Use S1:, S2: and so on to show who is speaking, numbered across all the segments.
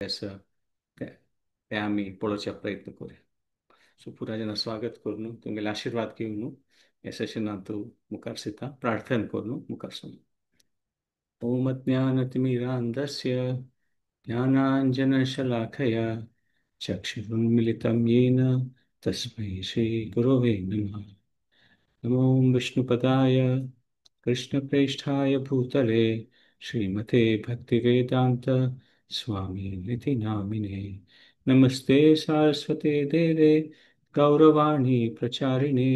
S1: असं ते ते आम्ही पळोवच्या प्रयत्न करूया. सो पुरा जेन्ना स्वागत करून तुमगेले आशीर्वाद घेवन हे सेशनांत मुखार सरता प्रार्थना करून मुखार सर. ओम अज्ञानतिमिरान्धस्य ज्ञानाञ्जनशलाखया चक्षुरुन्मिलितं येन तस्मै श्रीगुरवे नमः. नमो विष्णुपदाय कृष्णप्रेष्ठाय भूतले श्रीमते भक्तिवेदान्त स्वामिनिति नामिने. नमस्ते सारस्वते देवे गौरवाणी प्रचारिणे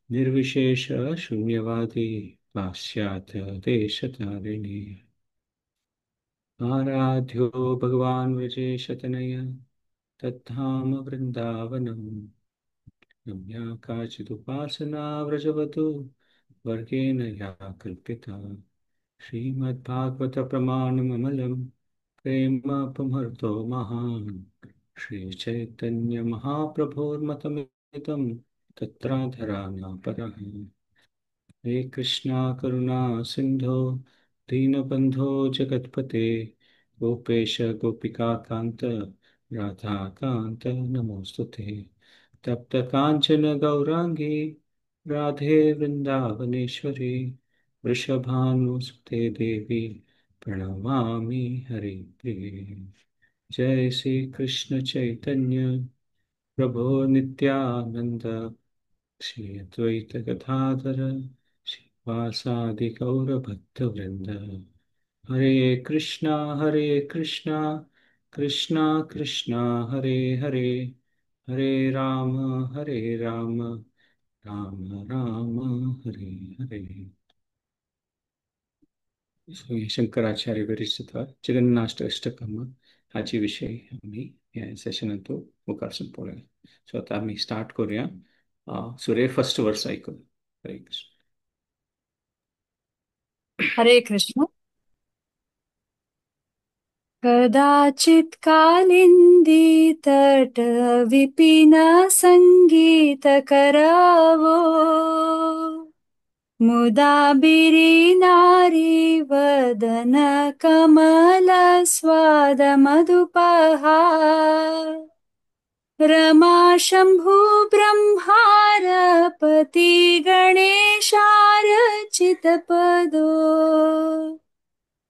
S1: निर्विशेष शून्यवादी पाश्चात्य देशतारिणे. आराध्यो भगवान् विजयशतनय तद्धाम वृन्दावनम् रम्या काचिदुपासना व्रजवतु वर्गेण या कल्पिता. श्रीमद्भागवतप्रमाणममलं प्रेमापमर्दो महान् श्रीचैतन्यमहाप्रभोर्मतमिदं तत्राधराना परः. हे कृष्णा करुणा सिन्धो दीनबन्धो जगत्पते गोपेश गोपिकान्त राधाकान्त नमोऽस्तुते. तप्तकाञ्चन गौराङ्गी राधे वृन्दावनेश्वरी वृषभानुसुते देवी प्रणमामि हरिप्रिये. जय श्री कृष्ण चैतन्य प्रभो नित्यानंद श्री अद्वैत गदाधर श्रीवासादि गौरभक्तवृंद. हरे कृष्णा कृष्णा कृष्णा हरे हरे हरे राम राम राम हरे हरे. शंकराचार्य विरचित जगन्नाष्टकम हाची विषय आम्ही या सेशनात मुखार पळोवया. सो आता आम्ही स्टार्ट करूया. सुरे फर्स्ट वर्स ऐकून. हरे कृष्ण.
S2: हरे कृष्ण. कदाचित् कालिन्दी तट विपिन संगीत करावो मुदा बिरीनारी वदन कमल स्वाद मधुपहा रमा शंभु ब्रह्मारपति गणेशार्चितपदो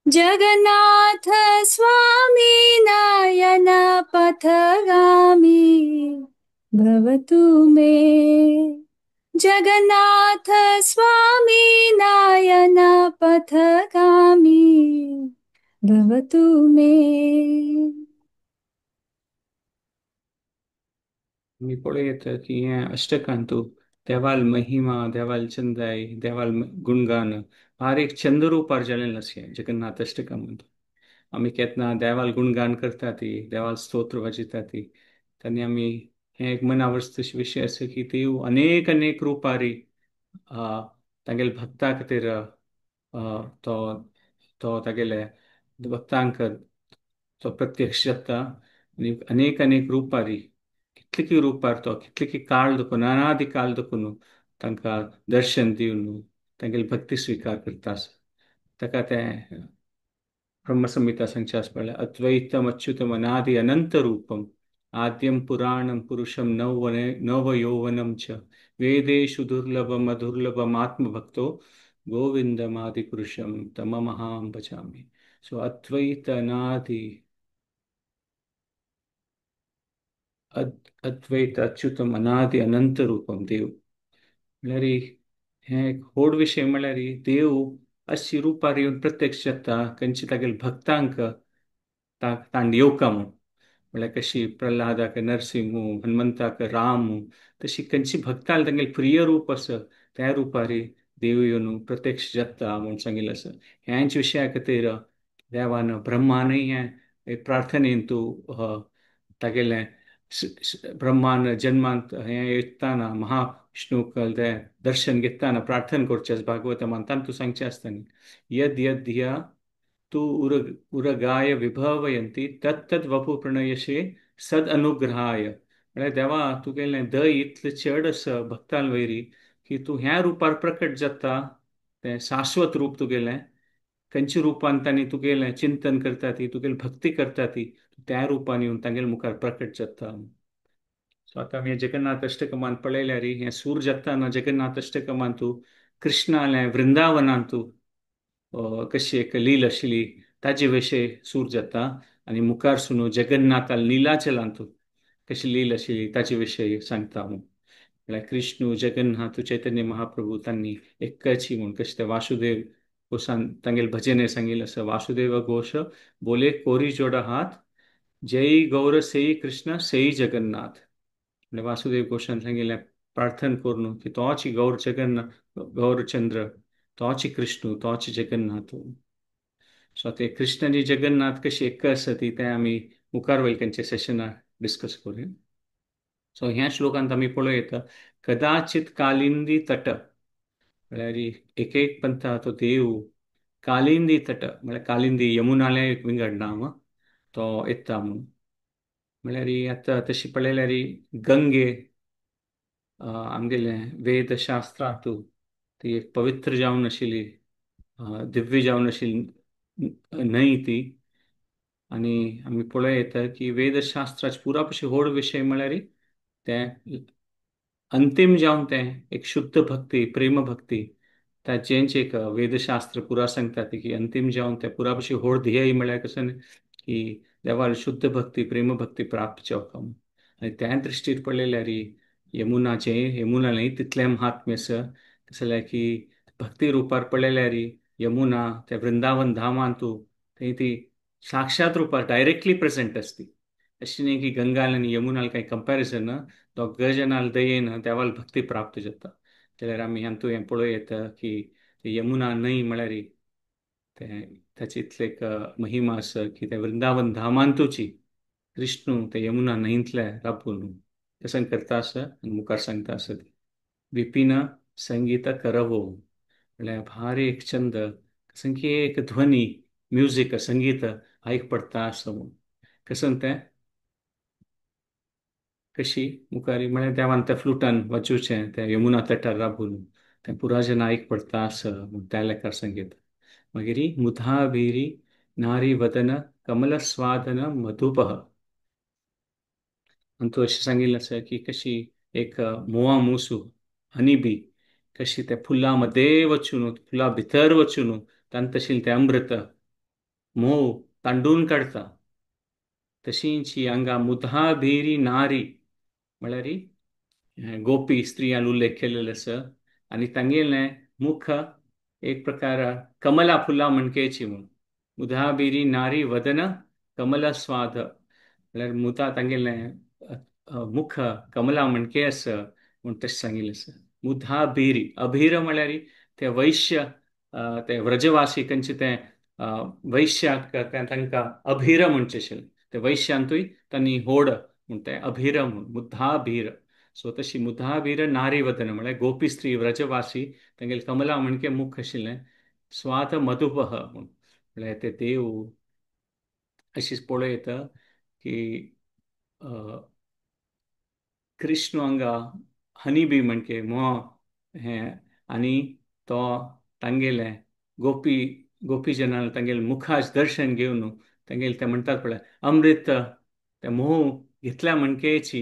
S2: जगन्नाथ स्वामी नयन पथगामी भवतु मे. जगन्नाथ स्वामी नयन पथगामी भवतु मे.
S1: मी पळयत की हे अष्टकांतू देवाल महिमा देवाल चंदाई देवाल गुणगान हर एक चंद रूपार जालें अशें जगन्नाथ अष्टकं म्हणटा. आमी केन्ना देवाल गुणगान करता ती देवाल स्तोत्र वाचिता ती तेन्ना आमी हे एक मनावस्त विशय आसा की देव अनेक अनेक रुपारी तांगेले भक्ता खातीर तो तो तागेले भक्तांक तो प्रत्यक्ष जाता आनी अनेक अनेक रुपारी कितलिकी रुपार तो कितलिकी काळ दुखून अनादि काळ दुखून तांकां दर्शन दिवन तांगेली भक्ती स्विकार करता. ताका ते ब्रह्मसंहिता सांगचे आसपडलें अद्वैतम अच्युतम अनादि अनंत रूपम आद्यम पुराणम पुरुषम नव यौवनम च वेदेषु दुर्लभम अदुर्लभम आत्मभक्तो गोविंदमादि पुरुषम तमहं भजामि. सो अद्वैत अनादि अद्वैत अच्युतम अनादि अनंत रूपम देव म्हळ्यार हे एक व्हड विशय म्हळ्यार देव अशी रुपार येवन प्रत्यक्ष जाता खंयची तागेले भक्तांक तांड येवका म्हळ्यार कशी प्रल्हादाक नरसिंह हनुमंताक राम तशी खंयची भक्तां तांगेले प्रिय रूप आसा त्या रुपारी देव येवन प्रत्यक्ष जाता म्हूण सांगिल्लें आसा. ह्याच विशया खातीर देवान ब्रह्मानय हे प्रार्थनेन तूं तागेलें ब्रह्मान जन्मांत हे येताना महाविष्णूक दर्शन घेताना प्रार्थना करचें भागवतांत तांतूं सांगचें आसतना यद यद ह्या तू उरगाय विभवयंती तत्तद वपु प्रणयशे सद अनुग्रहाय. म्हळ्यार देवा तुगेलें दय इतलें चड आसा भक्तां वयरी की तूं ह्या रुपार प्रकट जाता तें शाश्वत रूप तुगेलें खंयच्या रूपान तांणी तुगेलें चिंतन करता ती तुगेली भक्ती करता ती त्या रूपान येवन तांगेले मुखार प्रकट जाता. सो आतां आमी जगन्नाथ अष्टकमान पळयल्यार हें सूर जाताना जगन्नाथ अष्टकमान तूं कृष्णालें वृंदावनांत तूं कशी एक लील आशिल्ली ताजे विशयी सूर जाता. आनी मुखार सुनू जगन्नाथाल निलाचलांत कशी लील आशिल्ली ताजे विशयी सांगता म्हळ्यार कृष्ण जगन्नाथ चैतन्य महाप्रभू तांणी एक्काची म्हूण कशें ते वासुदेव घोषान तांगेले भजने सांगिल्लें आसा. वासुदेव घोष बोले कोरी जोड़ा हात जय गौर सेई कृष्ण सेई जगन्नाथ. म्हणजे वासुदेव घोषान सांगिल्लें प्रार्थना करून की तोच गौर जगन्नाथ गौरचंद्र तोच कृष्ण तोच जगन्नाथ. सो ते कृष्ण आनी जगन्नाथ कशी एक आसा ती तें आमी मुखार वयल्यांच्या सेशनार डिस्कस करूया. सो ह्या श्लोकांत आमी पळयता कदाचित कालिंदी तट म्हळ्यार एक एक पंथा तो देव कालिंदी तट म्हळ्यार कालिंदी यमुनाले विंगड नांव तो येता म्हणून म्हळ्यार आतां तशी पळयल्यार गंगे आमगेले वेदशास्त्रांत ती एक पवित्र जावन आशिल्ली दिव्य जावन आशिल्ली न्हंय ती. आनी आमी पळयता की वेदशास्त्राचे पुरापशी व्हड विशय म्हळ्यार ते अंतिम जावन तें एक शुद्ध भक्ती प्रेम भक्ती ताचेंच एक वेदशास्त्र पुरा सांगता की अंतिम जावन ते पुरापशी व्हड ध्येय म्हळ्यार कशें की देवाल शुद्ध भक्ती प्रेम भक्ती प्राप्त जावपाक. आनी त्या दृश्टीर पळयल्यार यमुना न्हय तितलें महात्म्य आसा. कसं जाल्यार की भक्ती रुपार पळयल्यार यमुना त्या वृंदावन धामांत तूं थंय ती साक्षात रुपार डायरेक्टली प्रेझेंट आसती. अशी न्ही की गंगाल आनी यमुनाल काही कंपॅरिझन ना. दोग जनाल दयेन देवाल भक्ती प्राप्त जाता. जाल्यार आमी हातूंत हें पळय येता की यमुना न्हंय म्हळ्यार ताची इतले एक महिमा आसा की ते वृंदावन धामांतूची कृष्ण ते यमुना न्हंयतले राबून कसन करता आसा आनी मुखार सांगता आसा ती विपिन संगीत करवो म्हळ्यार भारी एक छंद संख्ये एक ध्वनी म्युझिक संगीत आयक पडटा असं कसन तें कशी मुखारी म्हळ्यार देवान त्या फ्लुटान वाजोवचें त्या यमुना तटार राबून तें पुराजन आयक पडटा असं म्हूण त्या लेखार संगीत. मागीर मुधाभिरी नारी वदन कमलस्वादन मधुपह आणि तो अशें सांगिल्लें आसा की कशी एक मोवा मुसू हनी बी कशी त्या फुलां मध्ये वचून फुलां भितर वचून तांत आशिल्लें तें अमृत मोव तांडून काडता. तशींच ही हांगा मुधाभिरी नारी म्हळ्यार गोपी स्त्रियान उल्लेख केलेलो आसा आनी तांगेलें मुख एक प्रकार कमला फुलां मणकेची म्हूण मुधाबिरी नारी वदन कमला स्वाद म्हळ्यार मुता तांगेलें मुख कमला मणके आसा म्हूण तशें सांगिल्लें आसा. मुधाबिरी अभिर म्हळ्यार ते वैश्य ते व्रजवासी खंयचे ते वैश्याक तांकां अभिर म्हणचे आशिल्लें ते वैश्यांतूय तांणी होड म्हूण ते अभिर म्हूण मुधाभिर. सो तशी मुधाभिर नारी वदन म्हळ्यार गोपी स्त्री व्रजवासी तांगेले कमला मणके मुख आशिल्लें स्वाद मधुपह म्हूण म्हळ्यार ते देव अशीच पळयता की कृष्ण हांगा हनी बी म्हणके हें आनी तो तांगेले गोपी जनांक तांगेले मुखाच दर्शन घेवन तांगेले ते म्हणटात पळय अमृत ते मोह घेतल्या म्हणकेची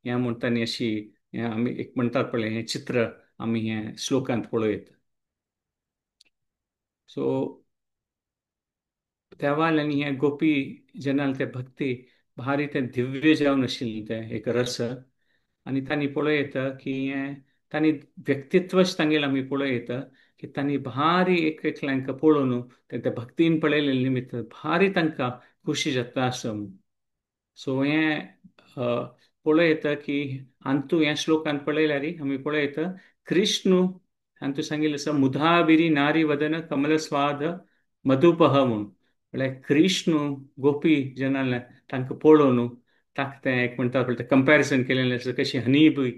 S1: हें म्हणटानी अशी हें आमी एक म्हणटात पळय हें चित्र आमी हें श्लोकांत पळयत. सो देवाल आनी हें गोपी जनाल ते भक्ती भारी ते दिव्य जावन आशिल्लें तें एक रस आनी तांणी पळयता की हें तांणी व्यक्तित्वच तांगेलें आमी पळयता की तांणी भारी एक एकल्यांक पळोवन ते भक्तीन पळयले निमित्त भारी तांकां खुशी जाता आसा. सो हें पळयता की हांतू ह्या श्लोकांत पळयल्यार आमी पळयता कृष्ण हांतू सांगिल्लें आसा मुधाबिरी नारी वदन कमलस्वाद मधुपह म्हूण म्हळ्यार कृष्ण गोपी जनाले तांकां पळोवन ताका तें एक म्हणटा पळय तें कंपॅरिझन केलेलें आसा कशी हनी बी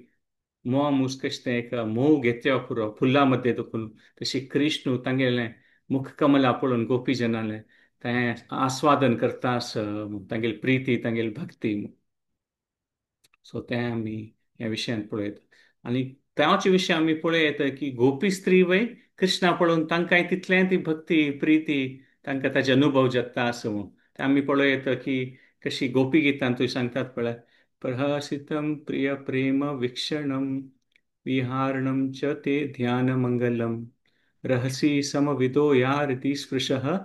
S1: मोव मूस कशें तें एक मोव घेतया पुरो फुल्ला मध्ये दुखून तशी कृष्ण तांगेलें मुख कमला पळोवन गोपी जनाले तें आस्वादन करता आसा तांगेली प्रिती तांगेली भक्ती. सो तें आमी ह्या विशयांत पळयता. आनी त्याचे विषय आम्ही पळय येता की गोपी स्त्री वय कृष्णा पळोवन तांकांय तितलें ती भक्ती प्रिती तांकां ताचे अनुभव जाता असं म्हणून ते आम्ही पळय येता की कशी गोपी गितां तुय सांगतात पळय प्रहसितं प्रिय प्रेम वीक्षणं विहारणं च ते ध्यानमंगलम् रहसि समविदो यारति स्पृशः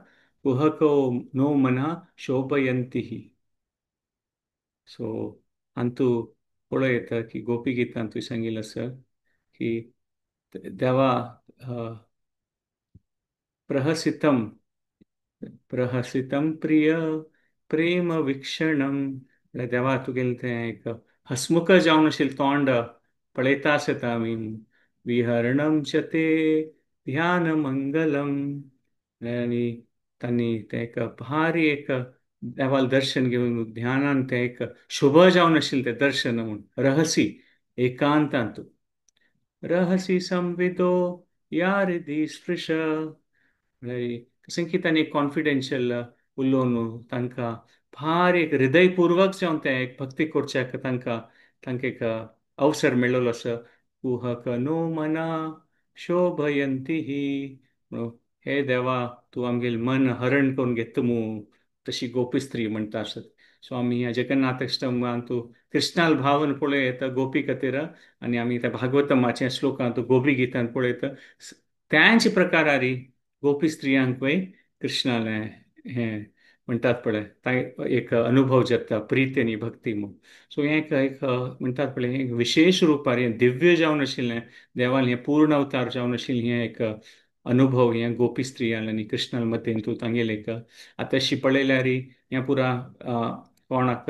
S1: कुहको नो मनः शोभयन्तिः. सो अंतू पळय येता की गोपी गितां तुय सांगिल्लें आसा की देवा प्रहसितं प्रहसितं प्रिय प्रेम वीक्षणं देवा तुगेलें तें एक हसमुख जावन आशिल्लें तोंड पळयता आसता आमी विहरणं च ते ध्यानमंगलम् आणि तांणी तें एक भारी एक देवाल दर्शन घेवन ध्यानान तें एक शुभ जावन आशिल्लें तें दर्शन म्हूण रहसी एकांतांत रहसी संविदो या हृदि स्पृश कशें की तांणी कॉन्फिडेन्शियल उलोवन तांकां फार एक हृदयपूर्वक जावन तें एक भक्ती करच्याक तांकां एक अवसर मेळिल्लो आसा कुहक नो मना शोभयंती ही हे देवा तूं आमगेल मन हरण करून घेता मू तशी गोपी स्त्री म्हणटा आसत. सो आमी ह्या जगन्नाथ अष्टकांत तूं कृष्णाल भावन पळयत गोपी खातीर आनी आमी त्या भागवतमाच्या श्लोकांत गोपी गितांत पळयत त्यांच प्रकारारी गोपी स्त्रियांक वय कृष्णालें हे म्हणटात पळय एक अनुभव जाता प्रीती आनी भक्ती म्हणून. सो हें एक म्हणटात पळय एक विशेष रुपार हें दिव्य जावन आशिल्लें देवान हें पूर्ण अवतार जावन आशिल्लें हें एक अनुभव हें गोपी स्त्रियां आनी कृष्णाल मतीन तूं तांगेलें एक आतांशी पळयल्यार हें पुरा कोणाक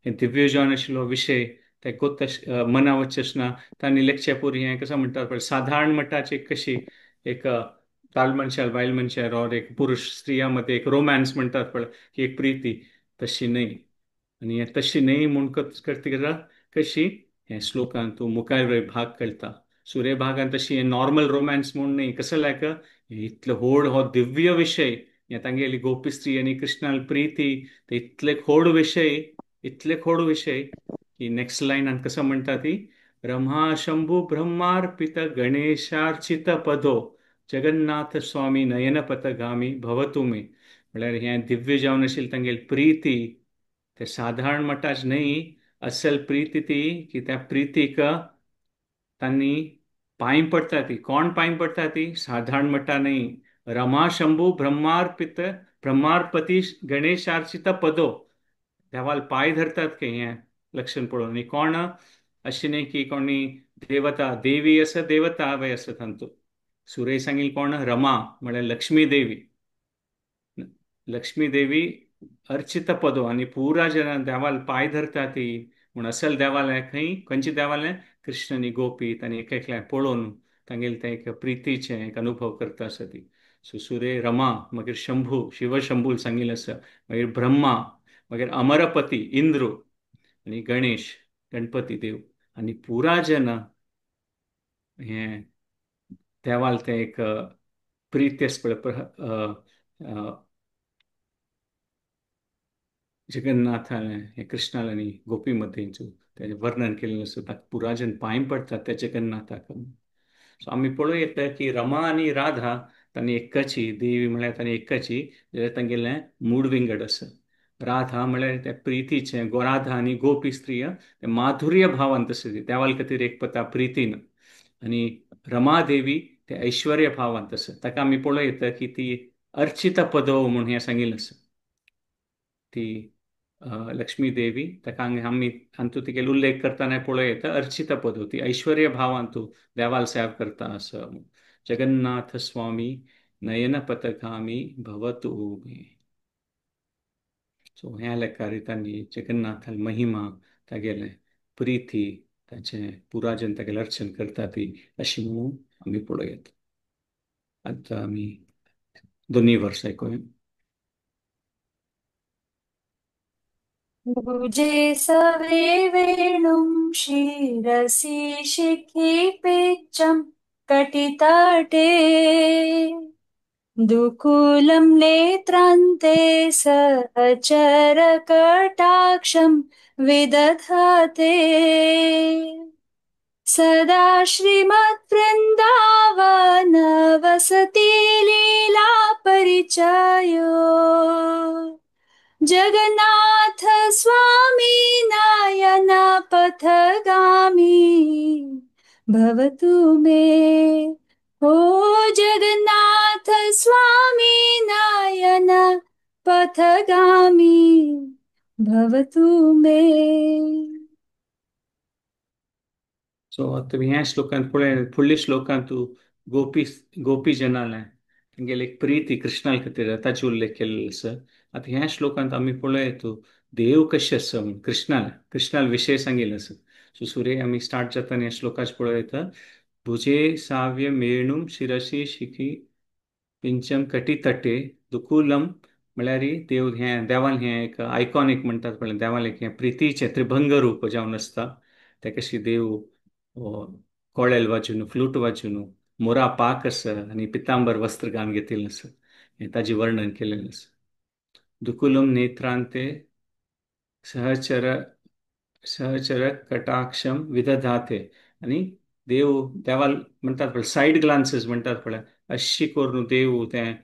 S1: हें दिव्य जावन आशिल्लो विशय ते कोत्त मना वचचना तांणी लेखच्या पुरी हें कसं म्हणटात पळय साधारण मटाची कशी एक बाल मनशार बायल मनशार और एक पुरुष स्त्रिया मध्ये एक रोमॅन्स म्हणतात पळय की एक प्रीती तशी न्हय आनी हें तशी न्हय म्हूण करता कशी हे श्लोकांत तूं मुखार भाग करता सुरे भागांत तशी हें नॉर्मल रोमॅन्स म्हूण न्हय कसं लायक इतलो व्हड हो दिव्य विशय हें तांगेली गोपी स्त्री आनी कृष्णाल प्रीती ते इतले खोड विशय की नेक्स्ट लायनान कसं म्हणटा ती रमा शंभू ब्रह्मार्पित गणेशार्चित पदो जगन्नाथ स्वामी नयन पथगामी भवतु मे म्हळ्यार हें दिव्य जावन आशिल्लें तांगेली प्रीती ते साधारण मटाच न्हय असल प्रीती ती की त्या प्रीतीक तांणी पांय पडटा ती कोण पांय पडटा ती साधारण मटा न्हय रमा शंभू ब्रह्मार्पती गणेशार्चित पदो देवाल पांय धरतात की हें लक्षण पळोवन आनी कोण अशें न्हय की कोणी देवता देवी आसा देवता वय आसा तांतू सुरे सांगील कोण रमा म्हळ्यार लक्ष्मी देवी लक्ष्मी देवी अर्चित पदो आनी पुरा जना देवाल पांय धरता ती म्हूण असल देवालय खंय खंयचे देवालय कृष्ण आनी गोपी तांणी एक एकल्याक पळोवन तांगेले तें एक प्रितीचें एक अनुभव करता आसा ती सो सुरे रमा मागीर शंभू शिव शंभू सांगिल्लें आसा मागीर ब्रह्मा मागीर अमरपती इंद्र आनी गणेश गणपती देव आनी पुरा जन हें देवाल तें एक प्रीती आसा पळय जगन्नाथान हे कृष्णाल आनी गोपी मतींचो तेजें वर्णन केलें आसा ताका पुराजन पांय पडटात त्या जगन्नाथाक सो आमी पळोवं येता की रमा आनी राधा तांणी एक्काची देवी म्हळ्यार तांणी एक्काची जाल्यार तांगेलें मूड विंगड आसा राधा म्हळ्यार त्या प्रितीचें राधा आनी गोपी स्त्रिय ते माधुर्य भावान तशें देवाल खातीर एक पता प्रितीन आनी रमा देवी ते ऐश्वर्य भावांत आसा ताका आमी पळोवं येता की ती अर्चित पदो म्हूण हें सांगिल्लें आसा ती लक्ष्मी देवी ताका आमी हातूंत तिगेलो उल्लेख करतना पळोवं येता अर्चिता पदो ती ऐश्वर्य भावान तूं देवाल सेवा करता असं जगन्नाथ स्वामी नयन पथगामी भवतु मे सो ह्या लेखार तांणी जगन्नाथाल महिमा तागेले प्रिती ताचें पुराजन तागेलें अर्चन करता ती अशी म्हणून आमी पळोवं येता आतां आमी दोनी वर्स आयकुया
S2: भुजे सवे वेणुं शिरसि शिखि पिच्चं कटितटे दुकूलं नेत्रान्ते सहचरकटाक्षं विदधाते सदा श्रीमद्वृन्दावन वसति लीला परिचयो जगन्नाथ स्वामी नयन पथगामी भवतु मे ओ जगन्नाथ स्वामी नयन पथगामी भवतु मे.
S1: सो आतां ह्या श्लोकांत पळय फुडल्या श्लोकांत तूं गोपी गोपी जनालां तेंगेले एक प्रीती कृष्णा खातीर ताचे उल्लेख केल्लो आसा. आतां ह्या श्लोकांत आमी पळयत देव कशें आसा म्हूण कृष्णाल विशय सांगिल्लो आसा. सो सुरे आमी स्टार्ट जातना ह्या श्लोकाच पळयत भुजे साव्य मेणूम शिरसी शिखी पिंचम कटी तटे दुकुलम म्हळ्यार देव हें देवान हें एक आयकॉनीक म्हणटात पळय देवान एक हें प्रितीचें त्रिभंग रूप जावन आसता. ते कशी देव कोळेल वाजून फ्लूट वाजून मोरा पाक आसा आनी पितांबर वस्त्र घालून घेतिल्लें आसा हें ताजें वर्णन केलेलें आसा. दुकुलम नेत्रांते सहचर सहचर कटाक्षम विदधाते आनी देवाल म्हणटात पळय सायड ग्लान्सेस म्हणटात पळय अशी करून देव तें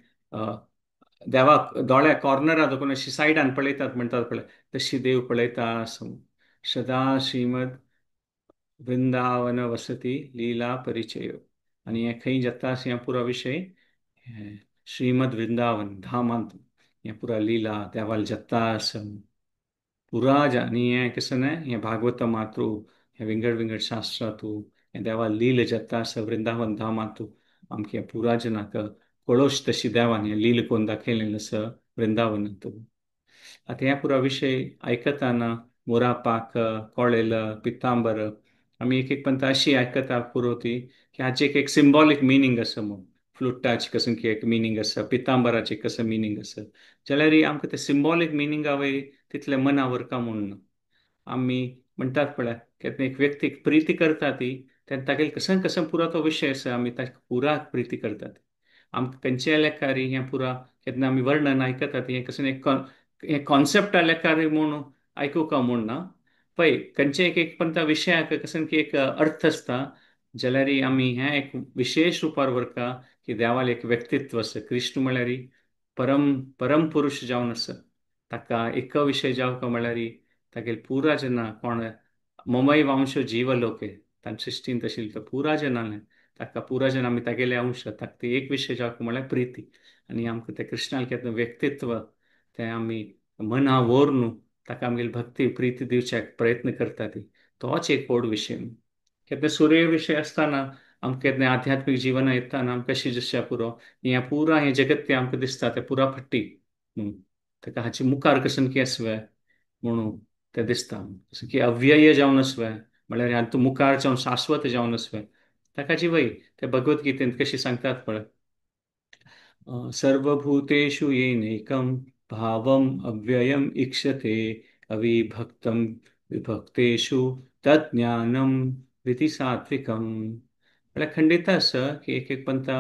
S1: देवाक दोळ्या कॉर्नरा देखून अशी सायडान पळयतात म्हणटात पळय तशी देव पळयता सदा श्रीमद वृंदावन वसती लीला परिचय आनी हें खंय जाता हें पुरो विशय श्रीमद वृंदावन धामांत हें पुरा लीला देवाल जाता पुराज आनी हें कशें न्हय हें भागवत मातू हें विंगड विंगड शास्त्रांतू हें देवा लील जाता आसा वृंदावन धामांतू आमच्या पुराजनाक कळोश तशी देवान हें लील कोन्न दाखयलेलें आसा वृंदावनांतू. आतां ह्या पुरा विशय आयकताना मोरा पाक कोळेल पितांबर आमी एक पंत अशी आयकता पुरो ती की हाचे एक सिंबॉलीक मिनींग आसा म्हूण फ्लुटाचे कसं की एक मिनींग आसा पितांबराचे कसं मिनींग आसा जाल्यार आमकां ते सिंबॉलीक मिनींगा वयर तितलें मनावर का म्हणून आमी म्हणटात पळय केन्ना एक व्यक्तीक प्रिती करता ती तेन्ना तागेले कसं कसं पुरो तो विशय आसा आमी ताका पुरा प्रिती करतात आमकां खंयच्या लेखारी हें पुरा केन्ना आमी वर्णन आयकतात हें कसं हें कॉन्सेप्टा लेखारी म्हूण आयकूंक म्हूण ना पळय खंयचे एक पंत विशयाक कसं की एक अर्थ आसता जाल्यार आमी हें एक विशेश रुपार व्हरता की देवाल एक व्यक्तित्व आसा कृष्ण म्हळ्यार परम पुरुश जावन आसा ताका एक विशय जावं म्हळ्यार तागेले पुरा जना कोण ममय वंश जीव लोके तांचे सृश्टीन तशी पुरा जनाले ताका पुरा जन आमी तागेले अंश ताका ते एक विशय जावं म्हळ्यार प्रिती आनी आमकां ते कृष्णाल केन्ना व्यक्तित्व तें आमी मना व्हरून ताका आमगेली भक्ती प्रिती दिवच्याक प्रयत्न करता ती तोच एक व्हड विशय केन्ना सूर्य विशय आसतना आमकां केन्ना आध्यात्मीक जिवना येताना आमकां कशी जशें पुरो हें पुरा हें जगत तें आमकां दिसता तें पुरा फाटी ताका हाचे मुखार कसन की आसवे म्हणून तें दिसता जसं की अव्यय जावन आसवे म्हळ्यार ह्या मुखार जावन शाश्वत जावन आसवे ताका वय ते भगवद्गीतेंत कशी सांगतात पळय सर्वभूतेषु येनैकं भावम् अव्ययम् ईक्षते अविभक्तं विभक्तेषु तज्ज्ञानं विधि सात्विकम् म्हळ्यार खंडित आसा की एक पंत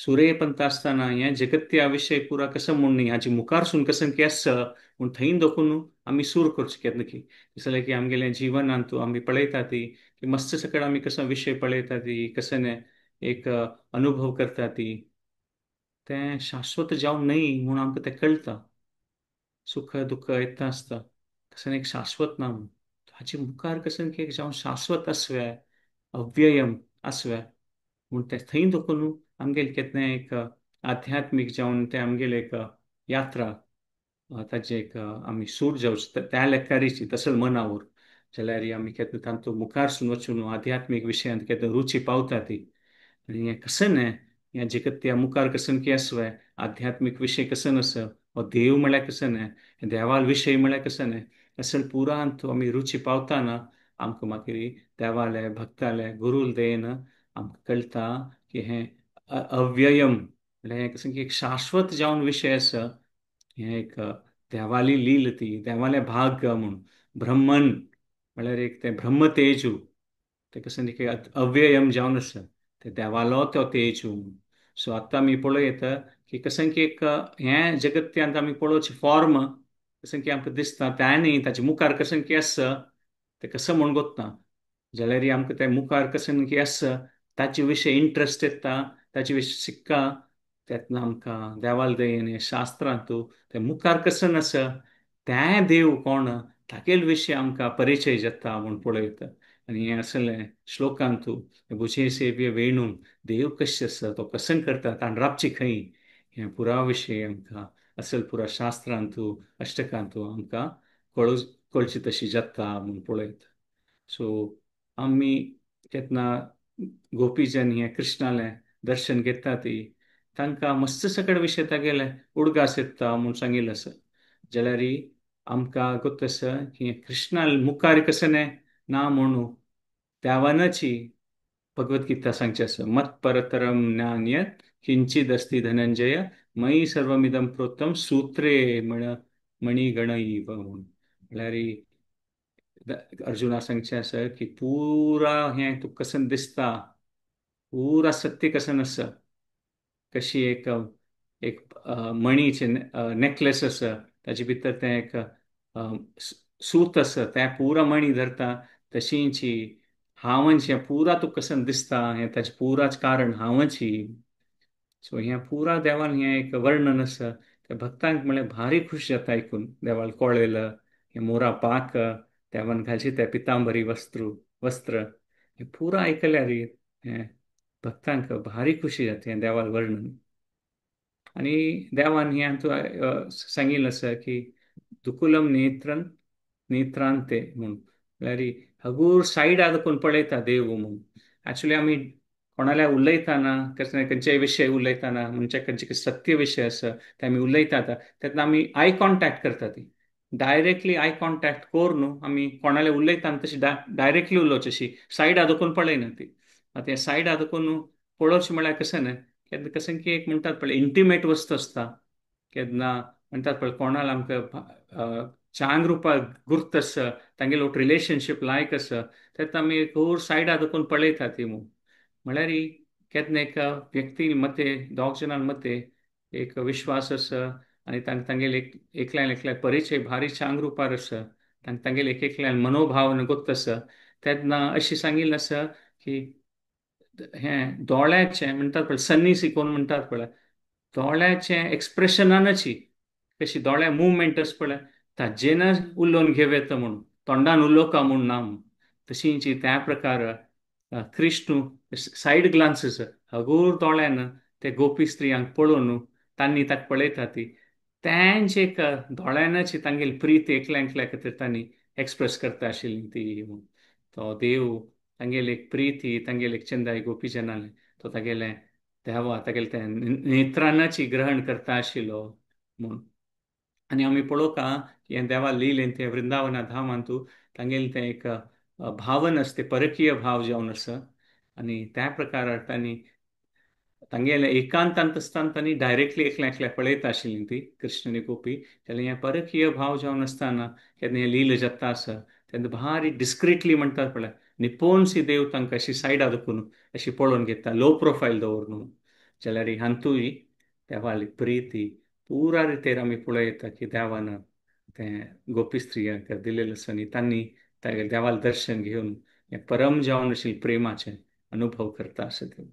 S1: सुरे पंत आसतना हें जगत त्या विशय पुरा कसं म्हूण न्ही हाचे मुखारसून कसं की आसा म्हूण थंय देखून आमी सूर करचे केन्ना की दिसलें की आमगेल्या जिवनांतू आमी पळयता ती की मस्त सकळ आमी कसं विशय पळयता ती कसं न्हय एक अनुभव करता ती तें शाश्वत जावं न्हय म्हूण आमकां तें कळटा सुख दुःख येता आसता कसं एक शाश्वत ना म्हूण हाचे मुखार कसं की जावं शाश्वत आसवे अव्ययम आसवे म्हूण ते थंय देखून आमगेले केन्ना एक आध्यात्मीक जावन ते आमगेले एक यात्रा ताचे एक आमी सूट जावचे त्या लेखारीची तसं मनावर जाल्यार आमी केन्ना तांतू मुखारसून वचून आध्यात्मीक विशयांत केन्ना रुची पावता ती आनी हें कसं न्हय हें जगत त्या मुखार कसं की आसवे आध्यात्मीक विशय कसं आसा हो देव म्हळ्यार कसं न्हय देवाल विशय म्हळ्यार कसं न्हय असल पुरांत आमी रुची पावताना आमकां मागीर देवाले भक्ताले गुरूल दयेन आमकां कळटा की हें अव्ययम म्हळ्यार हें कसं की एक शाश्वत जावन विशय आसा हें एक देवाली लील ती देवाले भाग म्हूण ब्रह्मन म्हळ्यार एक तें ब्रह्म तेजू ते कसं की अव्ययम जावन आसा ते देवालो तो तेजू सो आतां आमी पळयत की कसं की एक हें जगत्यांत आमी पळोवचें फॉर्म कसं की आमकां दिसता त्या न्ही ताचे मुखार कसं की आसा ते कसं म्हूण गोतना जाल्यार आमकां ते मुखार कसन की आसा ताचे विशीं इंट्रस्ट येता, ताचे विशीं शिक्का तेतना आमकां देवाल दयेन हे शास्त्रांतू ते मुखार कसन आसा तें देव कोण तागेले विशीं आमकां परिचय जाता म्हूण पळयता. आनी हें असलें श्लोकांतू बुझे सेव्य वेणू देव कशें आसा तो कसन करता ताण राबची खंय हे पुरा विशीं आमकां असल पुरा शास्त्रांतू अष्टकांतू आमकां कळू कळची तशी जाता म्हूण पळयता. सो आमी केन्ना गोपीजन हे कृष्णालें दर्शन घेता ती तांकां मस्त सकट विशय तागेले उडगास येता म्हूण सांगिल्लें आसा. जाल्यार आमकां गोत आसा की कृष्णा मुखार कसने ना म्हणू देवानाची भगवद्गीता सांगचे आसा मत परतरम नान्यत किंचिदस्ति धनंजय मयि सर्वमिदं प्रोक्तम सूत्रे मणिगण इव म्हणून. म्हळ्यार अर्जुना सांगचे आसा की पुरा हें तुका कसन दिसता पुरा सत्य कसन आसा कशी एक एक मणीचे नेकलेस आसा ताचे भितर तें एक सूत आसा त्या पुरा मणी धरता तशींची हांवच हें पुरा तुका कसन दिसता हें ताचें पुराच कारण हांवच ही. सो हें पुरा देवान हें एक वर्णन आसा त्या भक्तांक म्हळ्यार भारी खुश जाता आयकून देवाल कळयलं हें मोरा पाक देवान घालचे ते पितांबरी वस्त्र हें पुरा आयकल्यार हें भक्तांक भारी खुशी जाता हें देवाल वर्णन. आणि देवान हें सांगिल्लें आसा की दुकुलम नेत्रांते म्हणून म्हळ्यार हगूर सायड आदकून पळयता देव म्हणून. ऍक्च्युली आमी कोणाल्या उलयतना खंयच्याय विशय उलयतना म्हणजे खंयचे सत्य विशय आसा ते आमी उलयतात तेन्ना आमी आय कॉन्टॅक्ट करता ती डायरेक्टली आय कॉन्टॅक्ट कोर न्हू आमी कोणाले उलयतना तशी डायरेक्टली उलोवची अशी सायड आदकून पळयना ती. आतां हे सायड आदकून पळोवचें म्हळ्यार कसं न्हय केन्ना कसं की एक म्हणटात पळय इंटिमेट वस्त आसता केन्ना म्हणटात पळय कोणाला आमकां चांग रुपाक गुर्त आसा तांगेलो रिलेशनशीप लायक आसा तेन्ना आमी घोर सायड आदकून पळयता ती म्हळ्यार केन्ना एका व्यक्ती मते दोग जाणां मते एक विश्वास आसा आनी तांगेले एकल्यान एकल्याक परिचय भारी चांग रुपार आसा तांगेले एक एकल्यान मनोभावन गुप्त आसा तेन्ना अशी सांगिल्लें आसा की हें दोळ्याचें म्हणटात पळय सन्नीस कोण म्हणटात पळय दोळ्याचें एक्सप्रेशनानच कशी दोळ्या मुवमेंट आसा पळय ताजेन उलोवन घेवं येता म्हणून तोंडान उलोवका म्हूण ना म्हणून तशींच त्या प्रकार कृष्ण सायड ग्लान्सीस हगूर दोळ्यान ते गोपी स्त्रियांक पळोवन तांणी ताका पळयता ती तेंच एक दोळ्यानच तांगेली प्रीत एकल्या एकल्या खातीर तांणी एक्सप्रेस करता आशिल्ली ती तो देव तांगेली एक प्रीती तांगेली एक चंदाई गोपी जनाले तो तागेले देवा तागेले ते नेत्रांनाच ग्रहण करता आशिल्लो म्हूण. आनी आमी पळोवका की हें देवा लिहिलें तें वृंदावना धामांतू तांगेले तें एक भावन आसा ते परकीय भाव जावन आसा आनी त्या प्रकारार तांणी तांगेले एकांतांत आसतना तांणी डायरेक्टली एकल्या एकल्याक पळयता आशिल्लीं ती कृष्ण आनी गोपी जाल्यार हें परकीय भाव जावन आसतना केन्ना हें लील जाता आसा तेन्ना भारी डिस्क्रिटली म्हणटात पळय निपोनशी देव तांकां अशी सायडा दुखून अशी पळोवन घेता लो प्रोफायल दवरून जाल्यार हांतूय देवाली प्रिती पुरा रितेर आमी पळयता की देवान तें गोपी स्त्रियांक दिलेलें आसा आनी तांणी देवाल दर्शन घेवन हें परम जावन आशिल्लें प्रेमाचें अनुभव करता आसा ते.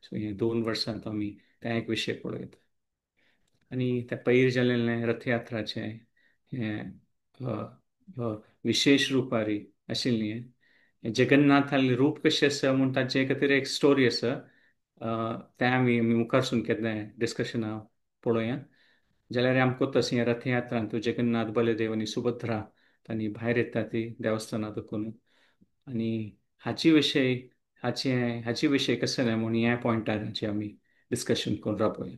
S1: सो हे 2 वर्सांत आमी त्या एक विशय पळयता आनी त्या पयर जाल्लें रथयात्राचें हें विशेश रुपारी आशिल्ली जगन्नाथालें रूप कशें आसा म्हूण ताचे खातीर एक स्टोरी आसा तें आमी मुखारसून केन्नाय डिस्कशना पळोवया. जाल्यार आमकां तशी रथयात्रांत जगन्नाथ बलदेव आनी सुभद्रा तांणी भायर येता ती देवस्थानांत देखून आनी हाची विशय कसो न्हय म्हणून ह्या पॉयंटाचे आमी डिस्कशन करून रावया.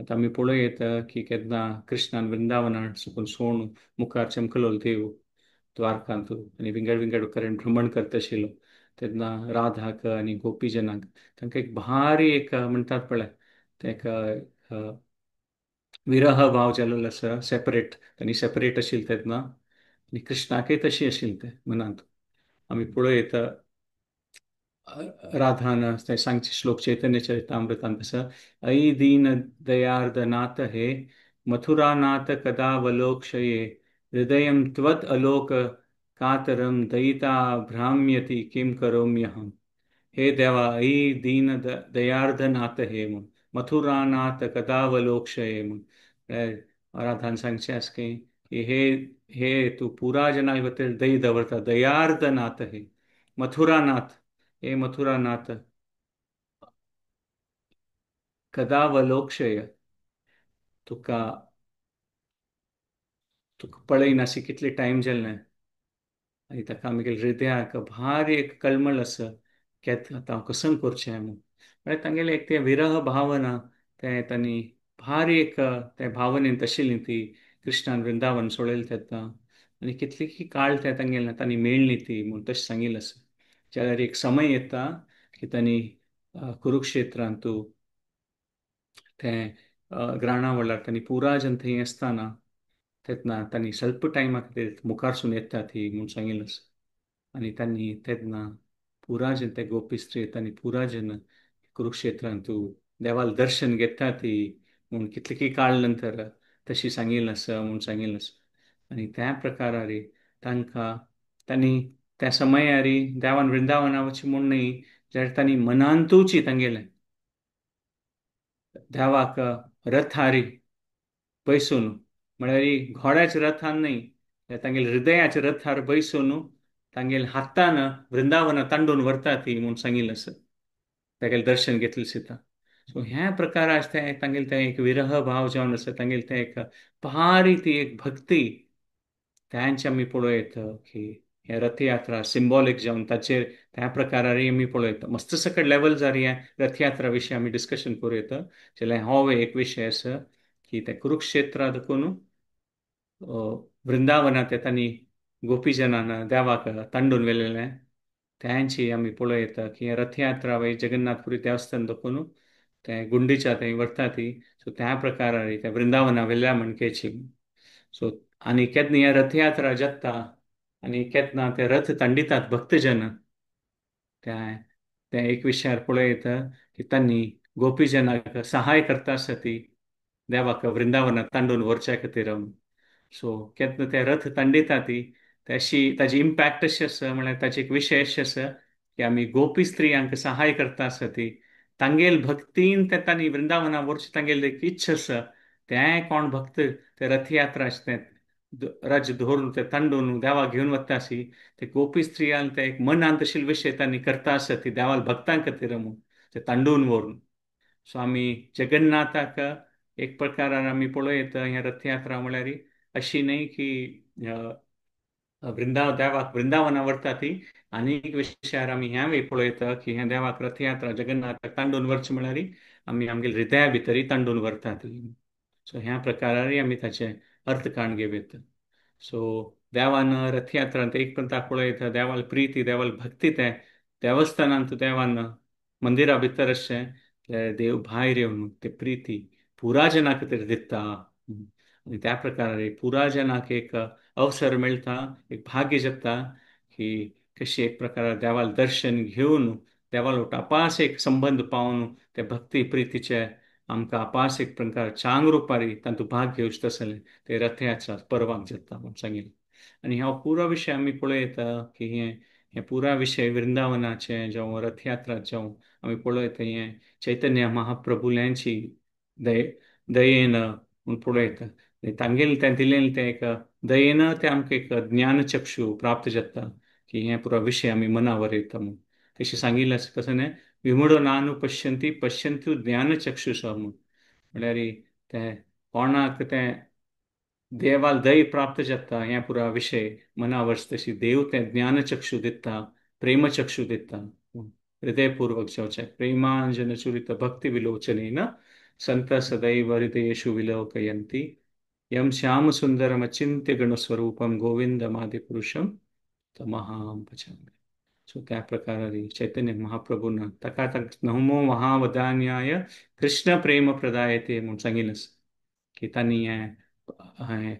S1: आतां आमी पळयत की केन्ना कृष्णान वृंदावनान सुकून सोण मुखार चमकलो देव द्वारकांत आनी विंगड विंगड कडेन भ्रमण करता आशिल्लो तेन्ना राधाक आनी गोपीजनांक तांकां एक भारी एक म्हणटात पळय ताका विरह भाव जाल्लो आसा सेपरेट तांणी सेपरेट आशिल्ले तेन्ना आनी कृष्णाकय तशी आशिल्ली ते मनांत आमी पळयत राधान ते सांगचे श्लोक चैतन्य चरितामृतांत आसा ऐ दीन दयार्द नाथ हे मथुरानाथ कदावलोकशये हृदयं त्वत् अलोक कातरम दयिता भ्राम्यति किम करोम्यहम. हे देवा, ऐ दीन दयार्धनाथ हेम, मथुरानाथ कदावलोकशयेम. आराधन सांगचेस की हे तू पुरा जनाय वते दई दवरता दयार्धनाथ हे मथुरानाथ. हे मथुरानाथ कदावलोकशय. तुका तुका पळय नाशी कितले टाइम जाले आनी ताका आमगेल्या हृदयाक भारी एक कळमळ आसा केत आतां हांव कसं करचें म्हणून. म्हळ्यार तांगेले एक ते विरह भावना ते तांणी भारी एक ते भावनेंत आशिल्ली ती कृष्णान वृंदावन सोडयलें तेन्ना. आनी कितलीकी काळ ते तांगेले तांणी मेळ्ळी ती म्हूण तशें सांगिल्लें आसा. जाल्यार एक समय येता की तांणी कुरुक्षेत्रांत ते ग्राणा वेळार तांणी पुराजन थंय आसतना तेन्ना तांणी ಸ್ವಲ್ಪ टायमा खातीर मुखारसून येता ती म्हूण सांगिल्लें आसा. आनी तांणी तेन्ना पुराजन ते गोपी स्त्री तांणी पुराजन कुरुक्षेत्रांत देवाल दर्शन घेता ती म्हूण कितलीकी काळ नंतर तशी सांगिल्लें आसा म्हूण सांगिल्लें आसा. आनी त्या प्रकारार तांकां तांणी त्या समयार देवान वृंदावना वचचें म्हूण न्ही, जाल्यार तांणी मनांतूच तांगेलें देवाक रथारी बैसून म्हळ्यार घोड्याच्या रथान न्ही तांगेल्या हृदयाच्या रथार बैसून तांगेल्या हातान वृंदावना तांडून व्हरता ती म्हूण सांगिल्लें आसा. तागेलें दर्शन घेतलें सिता. सो ह्या प्रकारान ते तांगेले ते एक विरह भाव जावन आसा तांगेले ते एक भारी ती एक भक्ती त्यांचे आमी पळयत की हे रथयात्रा सिंबॉलिक जावन ताचेर त्या प्रकारार आमी पळयत मस्त सकट लेवल जर हे रथयात्रा विशीं आमी डिस्कशन करूं येता जाल्यार हो एक विशय आसा की ते कुरुक्षेत्रांत देखून वृंदावनांत तांणी गोपीजनान देवाक तांडून व्हेलेलें त्यांची आमी पळयत की रथयात्रा वा जगन्नाथपुरी देवस्थान देखून ते गुंडीच्या थंय व्हरता ती. सो त्या प्रकारार ते वृंदावना वेल्या म्हणकेची. सो आनी केन्ना हे रथयात्रा जाता आनी केन्ना ते रथ तांडितात भक्तजन त्या ते एक विशयार पळयत की तांणी गोपीजनाक सहाय करता आसा ती देवाक वृंदावनात तांडून व्हरच्या खातीर. सो केन्ना ते रथ तांडिता ती अशी ताजी इम्पॅक्ट अशी आसा म्हळ्यार ताची एक विशय अशी आसा की आमी गोपी स्त्रियांक सहाय करता आसा ती तांगेल भक्तीन ते तांणी वृंदावना व्हरची तांगेली एक इच्छा आसा. ते कोण भक्त ते रथयात्रा ते रज धरून ते तांडून देवाक घेवन वता अशी ते गोपी स्त्रियांक ते एक मनांत आशिल्ले विशय तांणी करता आसा ती देवाल भक्तां खातीर म्हूण ते तांडून व्हरून. सो आमी जगन्नाथाक एक प्रकारान आमी पळयत हे रथयात्रा म्हळ्यार अशी न्ही की देवाक वृंदावना व्हरता ती आनी एक विशयार आमी ह्या पळयत की हे देवाक रथयात्रा जगन्नाथाक तांडून व्हरचें म्हळ्यार आमी आमगे हृदया भितर तांडून व्हरता ती. सो ह्या प्रकारार आमी ताचे अर्थ काण घेवयत. सो देवान रथयात्रांत एक पंथा पळयत देवाल प्रीती देवाल भक्ती ते देवस्थानांत देवान मंदिरा भितर अशें देव भायर येवन ते प्रीती पुराजना खातीर दिता. आनी त्या प्रकारार पुराजनाक एक अवसर मेळटा एक भाग्य जाता की कशी एक प्रकारार देवाल दर्शन घेवन देवाल अपास एक संबंध पावन ते भक्ती प्रितीचे आमकां अपास एक प्रकार चांग रुपारी तातूंत भाग घेवचें आसलें ते रथयात्रा परवांक जाता म्हूण सांगिल्लें. आनी हो पुरो विशय आमी पळयता की हे पुरा विशय वृंदावनाचे जावं रथयात्रा जावं आमी पळयता हे चैतन्य महाप्रभुल्यांची दयेन म्हूण पळयता. तांगेले ते दिलेले ते एक दयेन ते आमकां एक ज्ञानचक्षू प्राप्त जाता की हे पुरो विशय आमी मनावर येता म्हूण तशें सांगिल्लें आसा तसं न्ही विमुडो नानु पश्यंती पश्यंतू ज्ञानचक्षुषा म्हूण म्हळ्यार ते कोणाक ते देवाल दय प्राप्त जाता हे पुरा विशय मनावर तशी देव ते ज्ञानचक्षू दिता प्रेमचक्षू दिता हृदयपूर्वक जावचे प्रेमांजन चुरित भक्ती विलोचनेन संत सदैव हृदयेषु विलोकयन्ति यम श्याम सुंदरम अचिंत्य गणस्वरूपम गोविंदमादिपुरुषम तमहां भजामि. सो त्या प्रकारे चैतन्य महाप्रभून ताका 9मो महावदान्याय कृष्ण प्रेम प्रदायते म्हणून सांगिल्लें की तांणी हें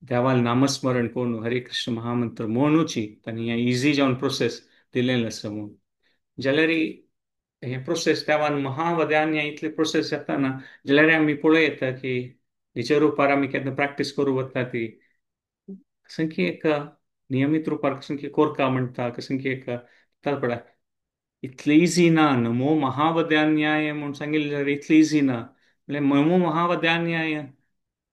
S1: देवाल नामस्मरण करून हरे कृष्ण महामंत्र म्हणूची तांणी हें इजी जावन प्रोसेस दिलेलें आसा म्हणून. जाल्यार हे प्रोसेस देवान महावदान्याय इतले प्रोसेस जाताना जाल्यार आमी पळयता की हेच्या रुपार आमी केन्ना प्रॅक्टीस करूं वता ती सारकी एक नियमित रूपार कसं कोरका म्हणता कसं की एक पडा इतली इझी ना नमो महावद्यान्याय म्हणून सांगितलं जाल्यार इतली इझी ना म्हणजे नमो महावद्यान्याय